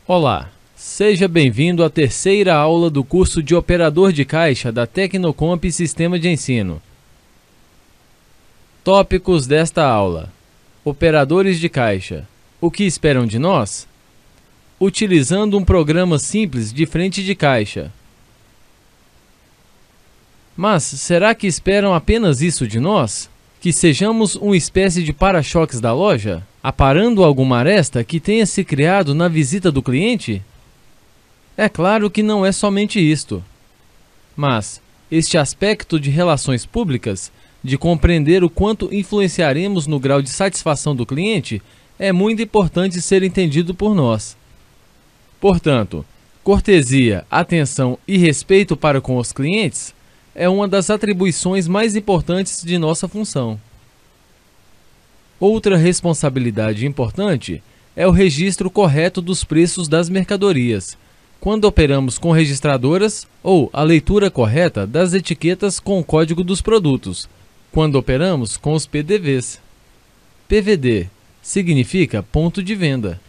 Olá, seja bem-vindo à terceira aula do curso de Operador de Caixa da Tecnocomp Sistema de Ensino. Tópicos desta aula: Operadores de Caixa. O que esperam de nós? Utilizando um programa simples de frente de caixa. Mas será que esperam apenas isso de nós? Que sejamos uma espécie de para-choques da loja, aparando alguma aresta que tenha se criado na visita do cliente? É claro que não é somente isto. Mas este aspecto de relações públicas, de compreender o quanto influenciaremos no grau de satisfação do cliente, é muito importante ser entendido por nós. Portanto, cortesia, atenção e respeito para com os clientes é uma das atribuições mais importantes de nossa função. Outra responsabilidade importante é o registro correto dos preços das mercadorias, quando operamos com registradoras, ou a leitura correta das etiquetas com o código dos produtos, quando operamos com os PDVs. PVD significa ponto de venda.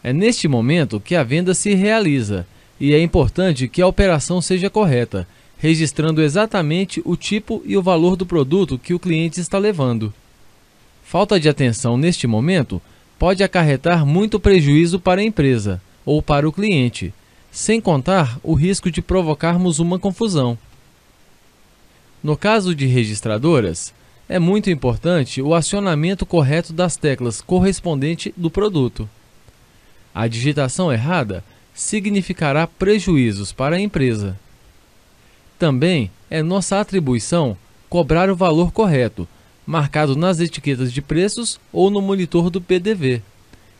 É neste momento que a venda se realiza, e é importante que a operação seja correta, registrando exatamente o tipo e o valor do produto que o cliente está levando. Falta de atenção neste momento pode acarretar muito prejuízo para a empresa ou para o cliente, sem contar o risco de provocarmos uma confusão. No caso de registradoras, é muito importante o acionamento correto das teclas correspondentes do produto. A digitação errada significará prejuízos para a empresa. Também é nossa atribuição cobrar o valor correto, marcado nas etiquetas de preços ou no monitor do PDV,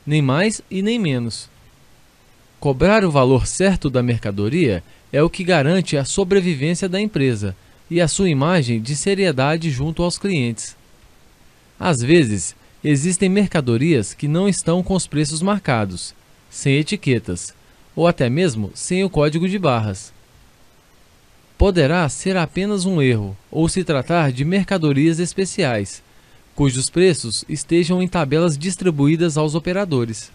nem mais e nem menos. Cobrar o valor certo da mercadoria é o que garante a sobrevivência da empresa e a sua imagem de seriedade junto aos clientes. Às vezes, existem mercadorias que não estão com os preços marcados, sem etiquetas, ou até mesmo sem o código de barras. Poderá ser apenas um erro, ou se tratar de mercadorias especiais, cujos preços estejam em tabelas distribuídas aos operadores.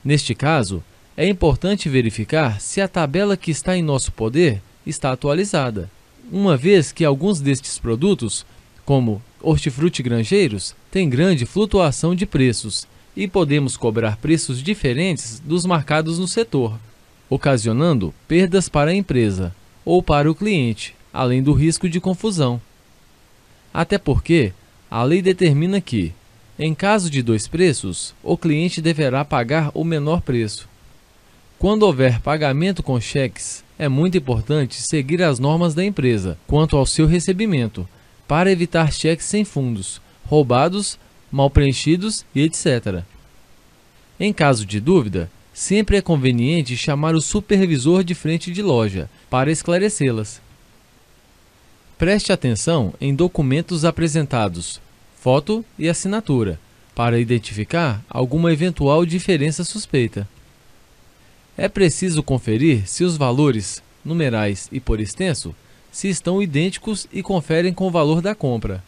Neste caso, é importante verificar se a tabela que está em nosso poder está atualizada, uma vez que alguns destes produtos, como hortifruti granjeiros, têm grande flutuação de preços e podemos cobrar preços diferentes dos marcados no setor, ocasionando perdas para a empresa ou para o cliente, além do risco de confusão. Até porque a lei determina que, em caso de dois preços, o cliente deverá pagar o menor preço. Quando houver pagamento com cheques, é muito importante seguir as normas da empresa quanto ao seu recebimento, para evitar cheques sem fundos, roubados, mal preenchidos e etc. Em caso de dúvida, sempre é conveniente chamar o supervisor de frente de loja para esclarecê-las. Preste atenção em documentos apresentados, foto e assinatura, para identificar alguma eventual diferença suspeita. É preciso conferir se os valores, numerais e por extenso, se estão idênticos e conferem com o valor da compra.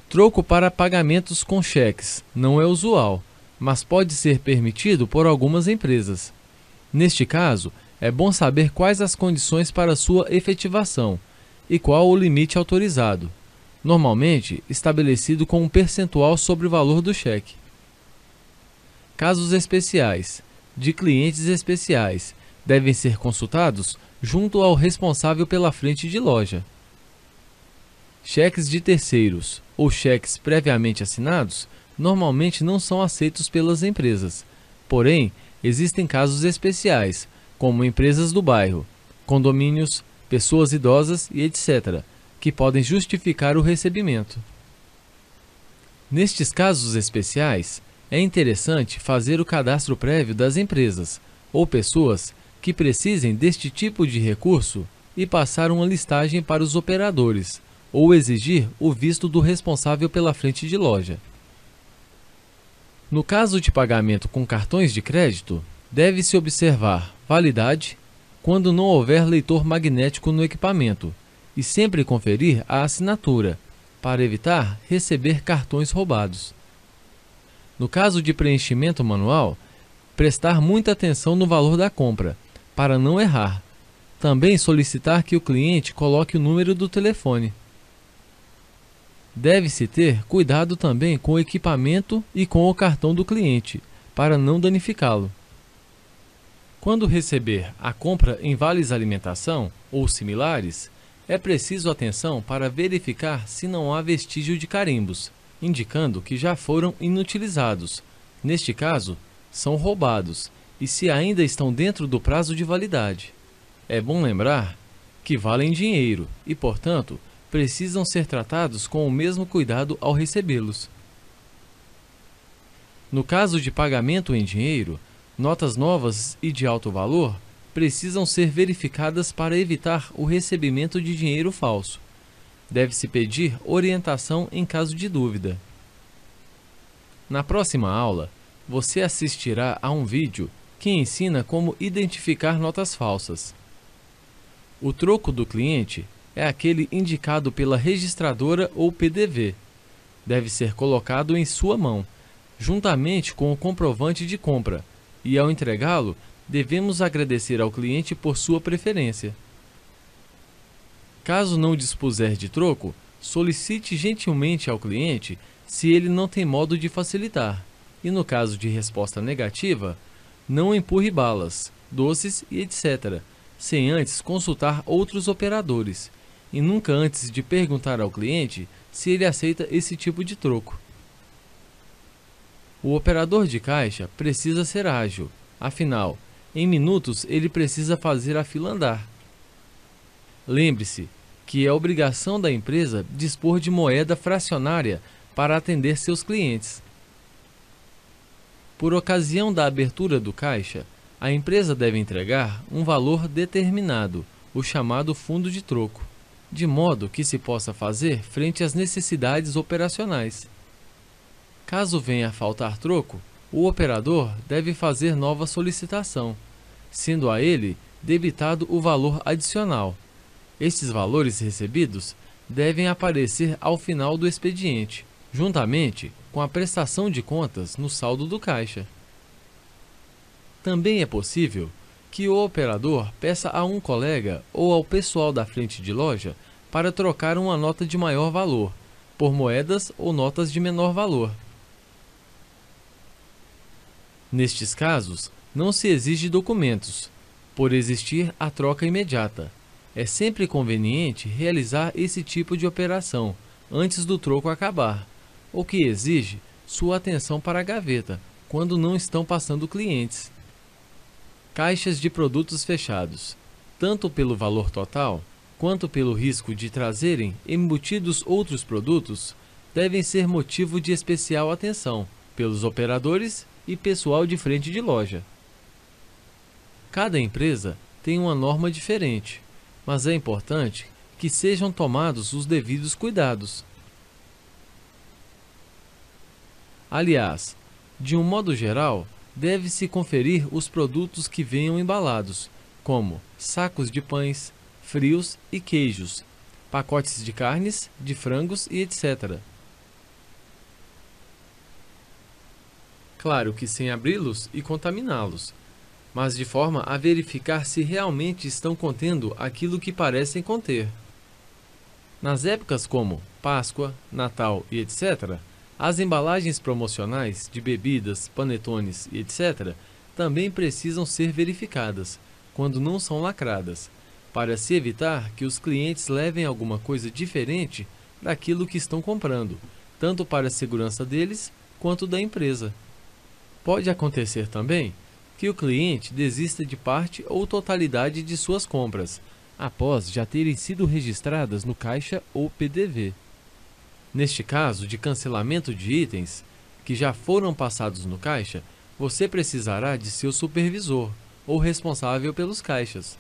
Troco para pagamentos com cheques não é usual, mas pode ser permitido por algumas empresas. Neste caso, é bom saber quais as condições para sua efetivação e qual o limite autorizado, normalmente estabelecido com um percentual sobre o valor do cheque. Casos especiais de clientes especiais devem ser consultados junto ao responsável pela frente de loja. Cheques de terceiros ou cheques previamente assinados normalmente não são aceitos pelas empresas, porém, existem casos especiais, como empresas do bairro, condomínios, pessoas idosas e etc., que podem justificar o recebimento. Nestes casos especiais, é interessante fazer o cadastro prévio das empresas ou pessoas que precisem deste tipo de recurso e passar uma listagem para os operadores, ou exigir o visto do responsável pela frente de loja. No caso de pagamento com cartões de crédito, deve-se observar validade, quando não houver leitor magnético no equipamento, e sempre conferir a assinatura, para evitar receber cartões roubados. No caso de preenchimento manual, prestar muita atenção no valor da compra, para não errar. Também solicitar que o cliente coloque o número do telefone. Deve-se ter cuidado também com o equipamento e com o cartão do cliente, para não danificá-lo. Quando receber a compra em vales alimentação ou similares, é preciso atenção para verificar se não há vestígio de carimbos, indicando que já foram inutilizados. Neste caso, são roubados, e se ainda estão dentro do prazo de validade. É bom lembrar que valem dinheiro e, portanto, precisam ser tratados com o mesmo cuidado ao recebê-los. No caso de pagamento em dinheiro, notas novas e de alto valor precisam ser verificadas para evitar o recebimento de dinheiro falso. Deve-se pedir orientação em caso de dúvida. Na próxima aula, você assistirá a um vídeo que ensina como identificar notas falsas. O troco do cliente é aquele indicado pela registradora ou PDV. Deve ser colocado em sua mão, juntamente com o comprovante de compra, e ao entregá-lo, devemos agradecer ao cliente por sua preferência. Caso não dispuser de troco, solicite gentilmente ao cliente se ele não tem modo de facilitar. E no caso de resposta negativa, não empurre balas, doces e etc., sem antes consultar outros operadores, e nunca antes de perguntar ao cliente se ele aceita esse tipo de troco. O operador de caixa precisa ser ágil, afinal, em minutos ele precisa fazer a fila andar. Lembre-se que é obrigação da empresa dispor de moeda fracionária para atender seus clientes. Por ocasião da abertura do caixa, a empresa deve entregar um valor determinado, o chamado fundo de troco, de modo que se possa fazer frente às necessidades operacionais. Caso venha a faltar troco, o operador deve fazer nova solicitação, sendo a ele debitado o valor adicional. Estes valores recebidos devem aparecer ao final do expediente, juntamente com a prestação de contas no saldo do caixa. Também é possível que o operador peça a um colega ou ao pessoal da frente de loja para trocar uma nota de maior valor, por moedas ou notas de menor valor. Nestes casos, não se exige documentos, por existir a troca imediata. É sempre conveniente realizar esse tipo de operação antes do troco acabar, o que exige sua atenção para a gaveta, quando não estão passando clientes. Caixas de produtos fechados, tanto pelo valor total, quanto pelo risco de trazerem embutidos outros produtos, devem ser motivo de especial atenção pelos operadores e pessoal de frente de loja. Cada empresa tem uma norma diferente, mas é importante que sejam tomados os devidos cuidados. Aliás, de um modo geral, deve-se conferir os produtos que venham embalados, como sacos de pães, frios e queijos, pacotes de carnes, de frangos e etc. Claro que sem abri-los e contaminá-los, mas de forma a verificar se realmente estão contendo aquilo que parecem conter. Nas épocas como Páscoa, Natal e etc., as embalagens promocionais de bebidas, panetones e etc. também precisam ser verificadas, quando não são lacradas, para se evitar que os clientes levem alguma coisa diferente daquilo que estão comprando, tanto para a segurança deles quanto da empresa. Pode acontecer também que o cliente desista de parte ou totalidade de suas compras, após já terem sido registradas no caixa ou PDV. Neste caso de cancelamento de itens que já foram passados no caixa, você precisará de seu supervisor ou responsável pelos caixas.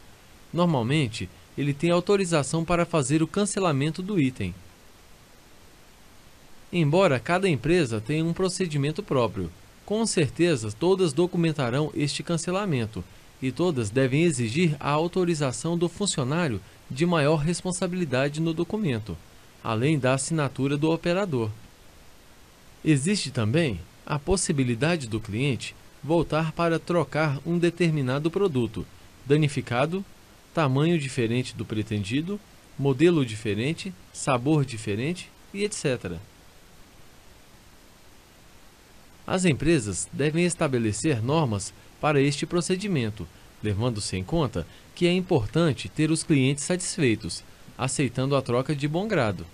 Normalmente, ele tem autorização para fazer o cancelamento do item. Embora cada empresa tenha um procedimento próprio, com certeza todas documentarão este cancelamento e todas devem exigir a autorização do funcionário de maior responsabilidade no documento, além da assinatura do operador. Existe também a possibilidade do cliente voltar para trocar um determinado produto, danificado, tamanho diferente do pretendido, modelo diferente, sabor diferente e etc. As empresas devem estabelecer normas para este procedimento, levando-se em conta que é importante ter os clientes satisfeitos, aceitando a troca de bom grado.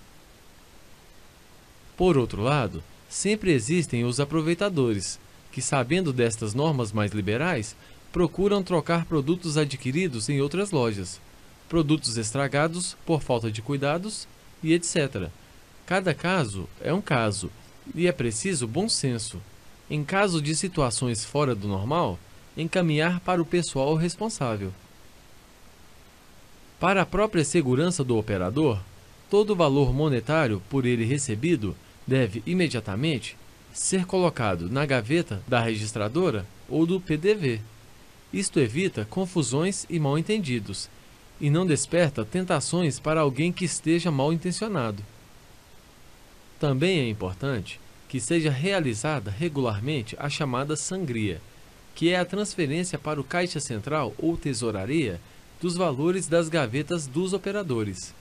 Por outro lado, sempre existem os aproveitadores, que, sabendo destas normas mais liberais, procuram trocar produtos adquiridos em outras lojas, produtos estragados por falta de cuidados e etc. Cada caso é um caso e é preciso bom senso. Em caso de situações fora do normal, encaminhar para o pessoal responsável. Para a própria segurança do operador, todo o valor monetário por ele recebido deve imediatamente ser colocado na gaveta da registradora ou do PDV. Isto evita confusões e mal-entendidos, e não desperta tentações para alguém que esteja mal intencionado. Também é importante que seja realizada regularmente a chamada sangria, que é a transferência para o Caixa Central ou Tesouraria dos valores das gavetas dos operadores.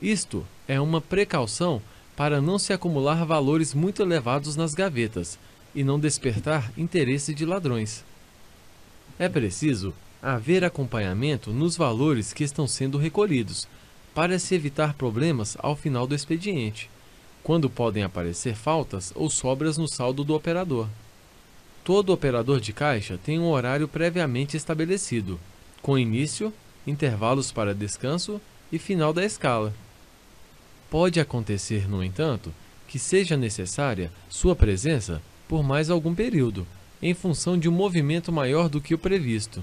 Isto é uma precaução para não se acumular valores muito elevados nas gavetas e não despertar interesse de ladrões. É preciso haver acompanhamento nos valores que estão sendo recolhidos, para se evitar problemas ao final do expediente, quando podem aparecer faltas ou sobras no saldo do operador. Todo operador de caixa tem um horário previamente estabelecido, com início, intervalos para descanso e final da escala. Pode acontecer, no entanto, que seja necessária sua presença por mais algum período, em função de um movimento maior do que o previsto.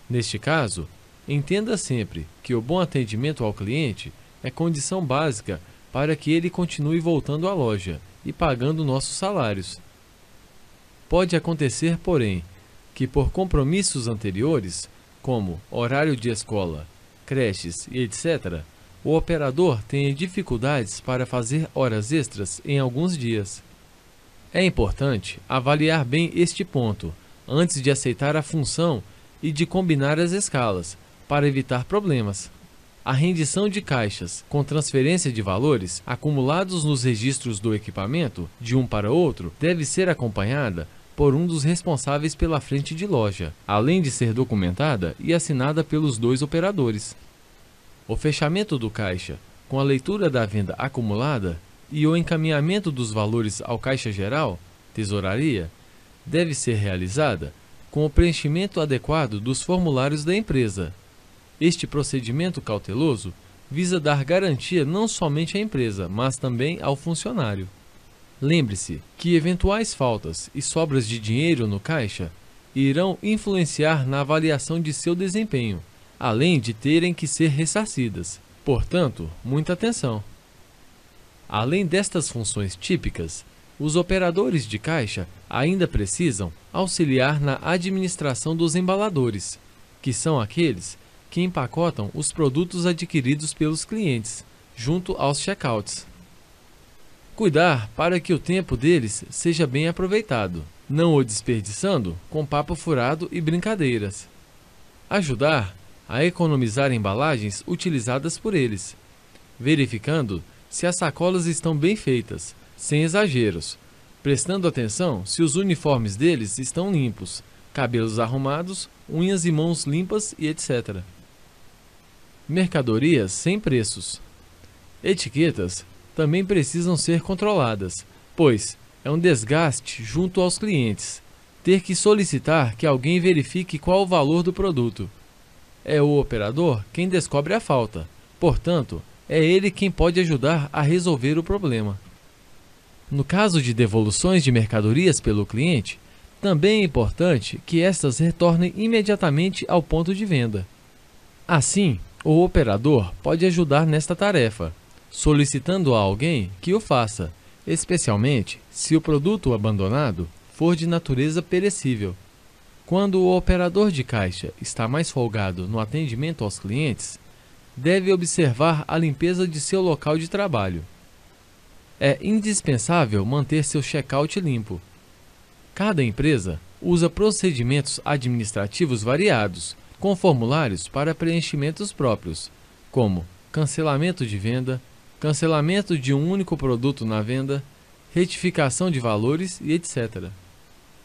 Neste caso, entenda sempre que o bom atendimento ao cliente é condição básica para que ele continue voltando à loja e pagando nossos salários. Pode acontecer, porém, que por compromissos anteriores, como horário de escola, creches e etc., o operador tenha dificuldades para fazer horas extras em alguns dias. É importante avaliar bem este ponto antes de aceitar a função e de combinar as escalas, para evitar problemas. A rendição de caixas com transferência de valores acumulados nos registros do equipamento de um para outro deve ser acompanhada por um dos responsáveis pela frente de loja, além de ser documentada e assinada pelos dois operadores. O fechamento do caixa com a leitura da venda acumulada e o encaminhamento dos valores ao Caixa Geral, Tesouraria, deve ser realizada com o preenchimento adequado dos formulários da empresa. Este procedimento cauteloso visa dar garantia não somente à empresa, mas também ao funcionário. Lembre-se que eventuais faltas e sobras de dinheiro no caixa irão influenciar na avaliação de seu desempenho, além de terem que ser ressarcidas. Portanto, muita atenção! Além destas funções típicas, os operadores de caixa ainda precisam auxiliar na administração dos embaladores, que são aqueles que empacotam os produtos adquiridos pelos clientes, junto aos checkouts. Cuidar para que o tempo deles seja bem aproveitado, não o desperdiçando com papo furado e brincadeiras. Ajudar a economizar embalagens utilizadas por eles, verificando se as sacolas estão bem feitas, sem exageros, prestando atenção se os uniformes deles estão limpos, cabelos arrumados, unhas e mãos limpas e etc. Mercadorias sem preços. Etiquetas também precisam ser controladas, pois é um desgaste junto aos clientes ter que solicitar que alguém verifique qual o valor do produto. É o operador quem descobre a falta, portanto, é ele quem pode ajudar a resolver o problema. No caso de devoluções de mercadorias pelo cliente, também é importante que estas retornem imediatamente ao ponto de venda. Assim, o operador pode ajudar nesta tarefa, solicitando a alguém que o faça, especialmente se o produto abandonado for de natureza perecível. Quando o operador de caixa está mais folgado no atendimento aos clientes, deve observar a limpeza de seu local de trabalho. É indispensável manter seu check-out limpo. Cada empresa usa procedimentos administrativos variados, com formulários para preenchimentos próprios, como cancelamento de venda, cancelamento de um único produto na venda, retificação de valores e etc.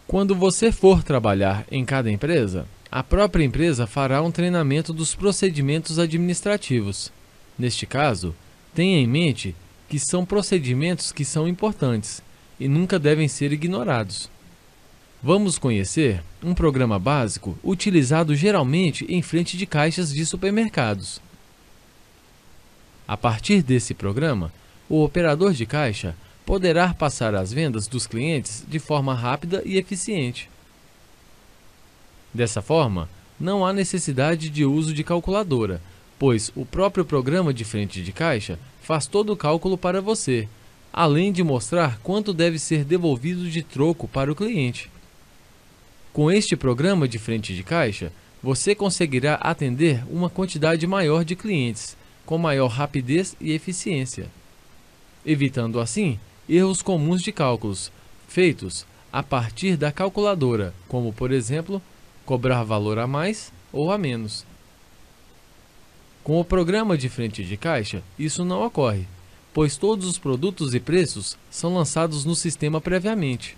Quando você for trabalhar em cada empresa, a própria empresa fará um treinamento dos procedimentos administrativos. Neste caso, tenha em mente que são procedimentos que são importantes e nunca devem ser ignorados. Vamos conhecer um programa básico utilizado geralmente em frente de caixas de supermercados. A partir desse programa, o operador de caixa poderá passar as vendas dos clientes de forma rápida e eficiente. Dessa forma, não há necessidade de uso de calculadora, pois o próprio programa de frente de caixa faz todo o cálculo para você, além de mostrar quanto deve ser devolvido de troco para o cliente. Com este programa de frente de caixa, você conseguirá atender uma quantidade maior de clientes, com maior rapidez e eficiência, evitando assim erros comuns de cálculos, feitos a partir da calculadora, como por exemplo, cobrar valor a mais ou a menos. Com o programa de frente de caixa, isso não ocorre, pois todos os produtos e preços são lançados no sistema previamente.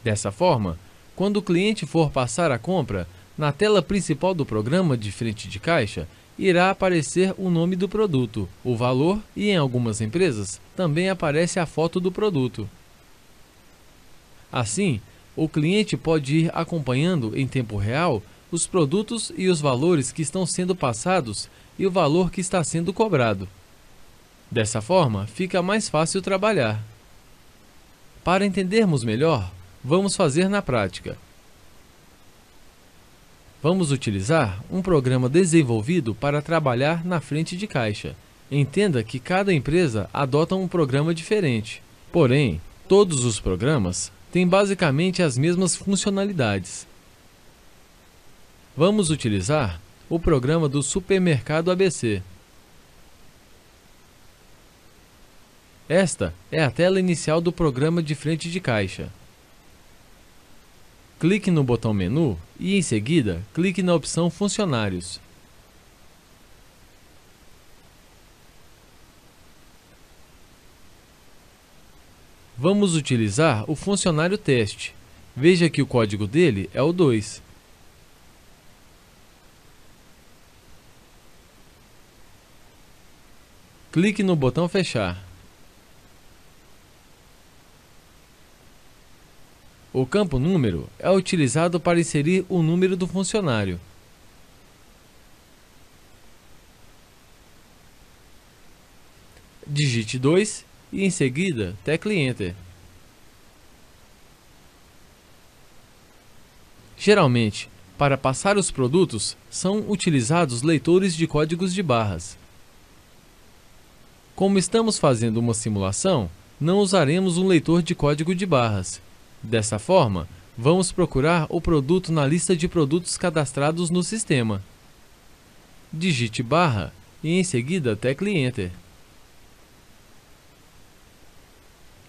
Dessa forma, quando o cliente for passar a compra, na tela principal do programa de frente de caixa, irá aparecer o nome do produto, o valor e, em algumas empresas, também aparece a foto do produto. Assim, o cliente pode ir acompanhando em tempo real os produtos e os valores que estão sendo passados e o valor que está sendo cobrado. Dessa forma, fica mais fácil trabalhar. Para entendermos melhor, vamos fazer na prática. Vamos utilizar um programa desenvolvido para trabalhar na frente de caixa. Entenda que cada empresa adota um programa diferente. Porém, todos os programas têm basicamente as mesmas funcionalidades. Vamos utilizar o programa do Supermercado ABC. Esta é a tela inicial do programa de frente de caixa. Clique no botão Menu e, em seguida, clique na opção Funcionários. Vamos utilizar o funcionário teste. Veja que o código dele é o 2. Clique no botão Fechar. O campo Número é utilizado para inserir o número do funcionário. Digite 2 e, em seguida, tecle Enter. Geralmente, para passar os produtos, são utilizados leitores de códigos de barras. Como estamos fazendo uma simulação, não usaremos um leitor de código de barras. Dessa forma, vamos procurar o produto na lista de produtos cadastrados no sistema. Digite barra e, em seguida, tecle Enter.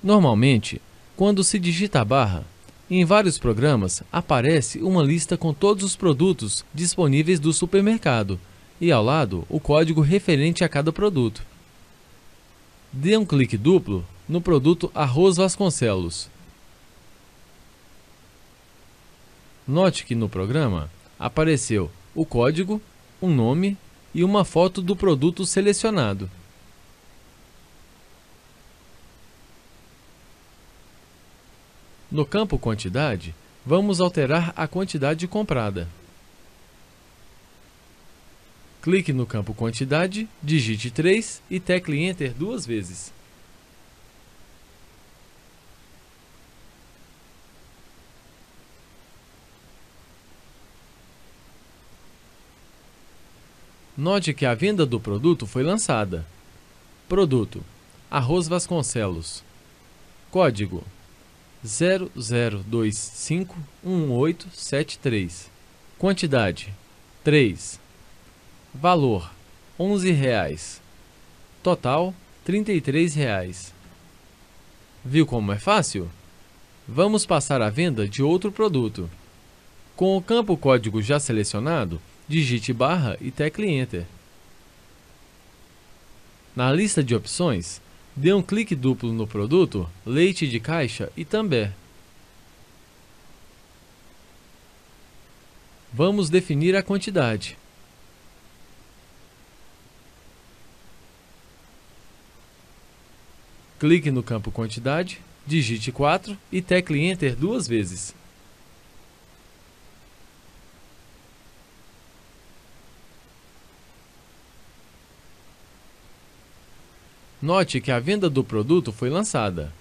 Normalmente, quando se digita a barra, em vários programas aparece uma lista com todos os produtos disponíveis do supermercado e, ao lado, o código referente a cada produto. Dê um clique duplo no produto Arroz Vasconcelos. Note que no programa apareceu o código, um nome e uma foto do produto selecionado. No campo Quantidade, vamos alterar a quantidade comprada. Clique no campo Quantidade, digite 3 e tecle Enter 2 vezes. Note que a venda do produto foi lançada. Produto: Arroz Vasconcelos. Código: 00251873. Quantidade: 3. Valor: R$11. Total: R$33. Viu como é fácil? Vamos passar a venda de outro produto. Com o campo código já selecionado, digite barra e tecle Enter. Na lista de opções, dê um clique duplo no produto Leite de Caixa Itambé. Vamos definir a quantidade. Clique no campo Quantidade, digite 4 e tecle Enter 2 vezes. Note que a venda do produto foi lançada.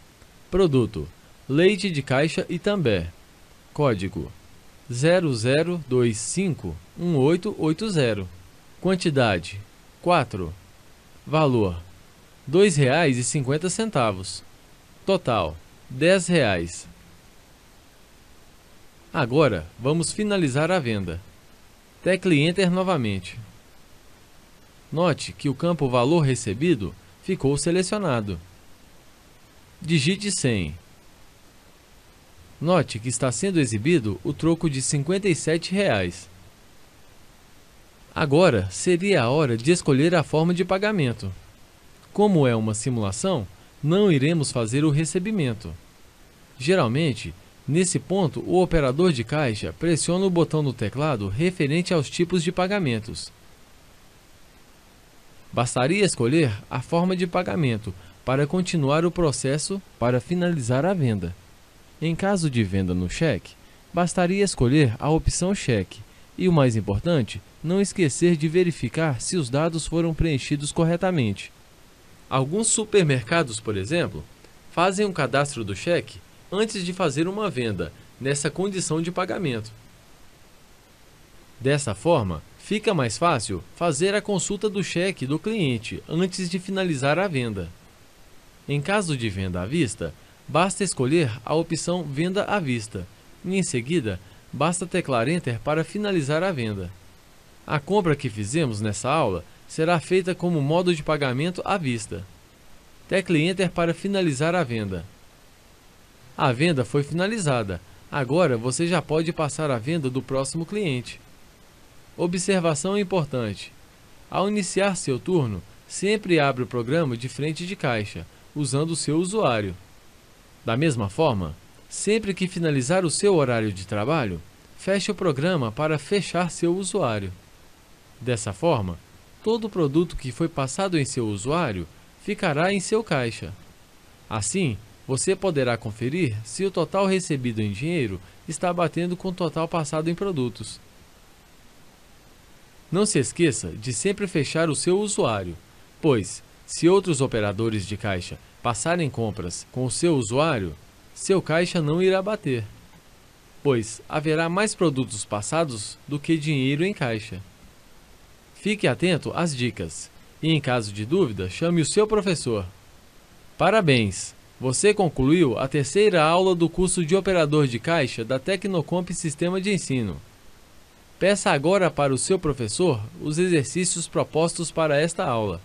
Produto: Leite de Caixa Itambé. Código: 00251880. Quantidade: 4. Valor: R$2,50. Total: R$10. Agora, vamos finalizar a venda. Tecle Enter novamente. Note que o campo Valor Recebido ficou selecionado. Digite 100. Note que está sendo exibido o troco de R$57. Agora seria a hora de escolher a forma de pagamento. Como é uma simulação, não iremos fazer o recebimento. Geralmente, nesse ponto, o operador de caixa pressiona o botão no teclado referente aos tipos de pagamentos. Bastaria escolher a forma de pagamento para continuar o processo para finalizar a venda. Em caso de venda no cheque, bastaria escolher a opção cheque e, o mais importante, não esquecer de verificar se os dados foram preenchidos corretamente. Alguns supermercados, por exemplo, fazem um cadastro do cheque antes de fazer uma venda, nessa condição de pagamento. Dessa forma, fica mais fácil fazer a consulta do cheque do cliente antes de finalizar a venda. Em caso de venda à vista, basta escolher a opção Venda à Vista e, em seguida, basta teclar Enter para finalizar a venda. A compra que fizemos nessa aula será feita como modo de pagamento à vista. Tecle Enter para finalizar a venda. A venda foi finalizada. Agora você já pode passar a venda do próximo cliente. Observação importante: ao iniciar seu turno, sempre abre o programa de frente de caixa, usando o seu usuário. Da mesma forma, sempre que finalizar o seu horário de trabalho, feche o programa para fechar seu usuário. Dessa forma, todo produto que foi passado em seu usuário ficará em seu caixa. Assim, você poderá conferir se o total recebido em dinheiro está batendo com o total passado em produtos. Não se esqueça de sempre fechar o seu usuário, pois, se outros operadores de caixa passarem compras com o seu usuário, seu caixa não irá bater, pois haverá mais produtos passados do que dinheiro em caixa. Fique atento às dicas e, em caso de dúvida, chame o seu professor. Parabéns! Você concluiu a terceira aula do curso de Operador de Caixa da Tecnocomp Sistema de Ensino. Peça agora para o seu professor os exercícios propostos para esta aula.